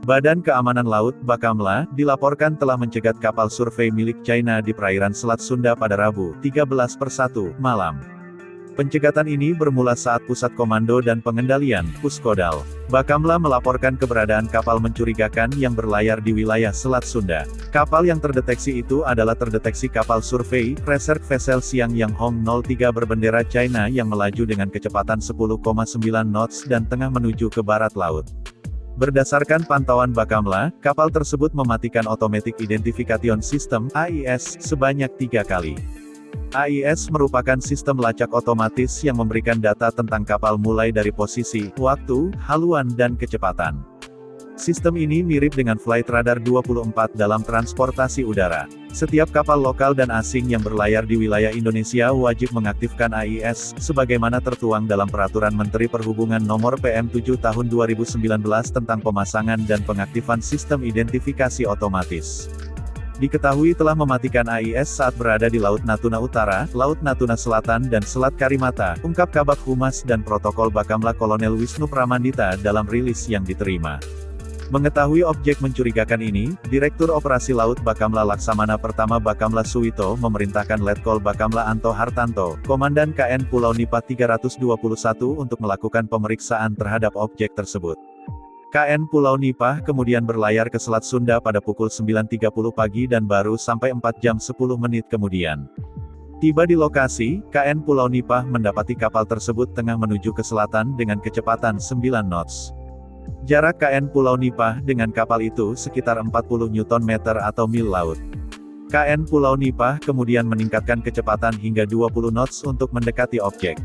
Badan Keamanan Laut, Bakamla, dilaporkan telah mencegat kapal survei milik China di perairan Selat Sunda pada Rabu, 13/1, malam. Pencegatan ini bermula saat Pusat Komando dan Pengendalian, Puskodal, Bakamla melaporkan keberadaan kapal mencurigakan yang berlayar di wilayah Selat Sunda. Kapal yang terdeteksi itu adalah terdeteksi kapal survei, Research Vessel Xiangyang Hong 03 berbendera China yang melaju dengan kecepatan 10,9 knots dan tengah menuju ke barat laut. Berdasarkan pantauan Bakamla, kapal tersebut mematikan Automatic Identification System (AIS) sebanyak 3 kali. AIS merupakan sistem lacak otomatis yang memberikan data tentang kapal mulai dari posisi, waktu, haluan dan kecepatan. Sistem ini mirip dengan Flight Radar 24 dalam transportasi udara. Setiap kapal lokal dan asing yang berlayar di wilayah Indonesia wajib mengaktifkan AIS, sebagaimana tertuang dalam Peraturan Menteri Perhubungan Nomor PM7 Tahun 2019 tentang pemasangan dan pengaktifan sistem identifikasi otomatis. Diketahui telah mematikan AIS saat berada di Laut Natuna Utara, Laut Natuna Selatan dan Selat Karimata, ungkap Kabag Humas dan Protokol Bakamla Kolonel Wisnu Pramandita dalam rilis yang diterima. Mengetahui objek mencurigakan ini, Direktur Operasi Laut Bakamla Laksamana Pertama Bakamla Suwito memerintahkan Letkol Bakamla Anto Hartanto, Komandan KN Pulau Nipah 321 untuk melakukan pemeriksaan terhadap objek tersebut. KN Pulau Nipah kemudian berlayar ke Selat Sunda pada pukul 9.30 pagi dan baru sampai 4 jam 10 menit kemudian. Tiba di lokasi, KN Pulau Nipah mendapati kapal tersebut tengah menuju ke selatan dengan kecepatan 9 knots. Jarak KN Pulau Nipah dengan kapal itu sekitar 40 Nm atau mil laut. KN Pulau Nipah kemudian meningkatkan kecepatan hingga 20 knots untuk mendekati objek.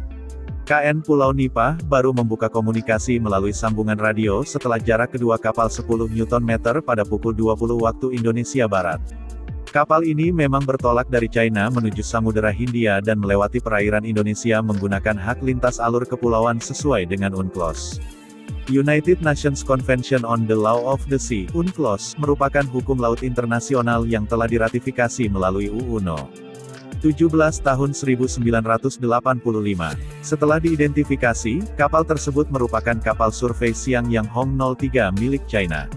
KN Pulau Nipah baru membuka komunikasi melalui sambungan radio setelah jarak kedua kapal 10 Nm pada pukul 20 waktu Indonesia Barat. Kapal ini memang bertolak dari China menuju Samudera Hindia dan melewati perairan Indonesia menggunakan hak lintas alur kepulauan sesuai dengan UNCLOS. United Nations Convention on the Law of the Sea, UNCLOS, merupakan hukum laut internasional yang telah diratifikasi melalui UU No. 17 tahun 1985. Setelah diidentifikasi, kapal tersebut merupakan kapal survei Xiangyang Hong 03 milik China.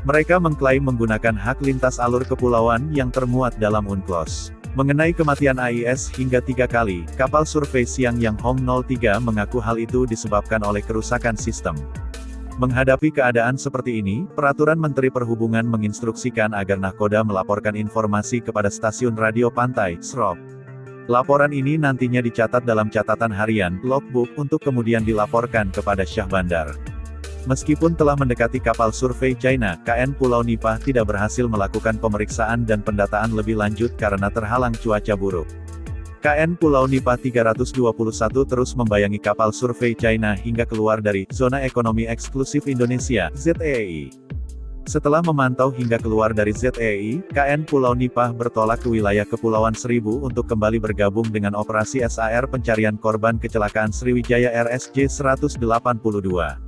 Mereka mengklaim menggunakan hak lintas alur kepulauan yang termuat dalam UNCLOS. Mengenai kematian AIS hingga 3 kali, kapal survei Xiangyang Hong 03 mengaku hal itu disebabkan oleh kerusakan sistem. Menghadapi keadaan seperti ini, Peraturan Menteri Perhubungan menginstruksikan agar Nahkoda melaporkan informasi kepada Stasiun Radio Pantai, SROP. Laporan ini nantinya dicatat dalam catatan harian, logbook, untuk kemudian dilaporkan kepada Syah Bandar. Meskipun telah mendekati kapal survei China, KN Pulau Nipah tidak berhasil melakukan pemeriksaan dan pendataan lebih lanjut karena terhalang cuaca buruk. KN Pulau Nipah 321 terus membayangi kapal survei China hingga keluar dari Zona Ekonomi Eksklusif Indonesia, ZEI. Setelah memantau hingga keluar dari ZEI, KN Pulau Nipah bertolak ke wilayah Kepulauan Seribu untuk kembali bergabung dengan operasi SAR pencarian korban kecelakaan Sriwijaya RSJ 182.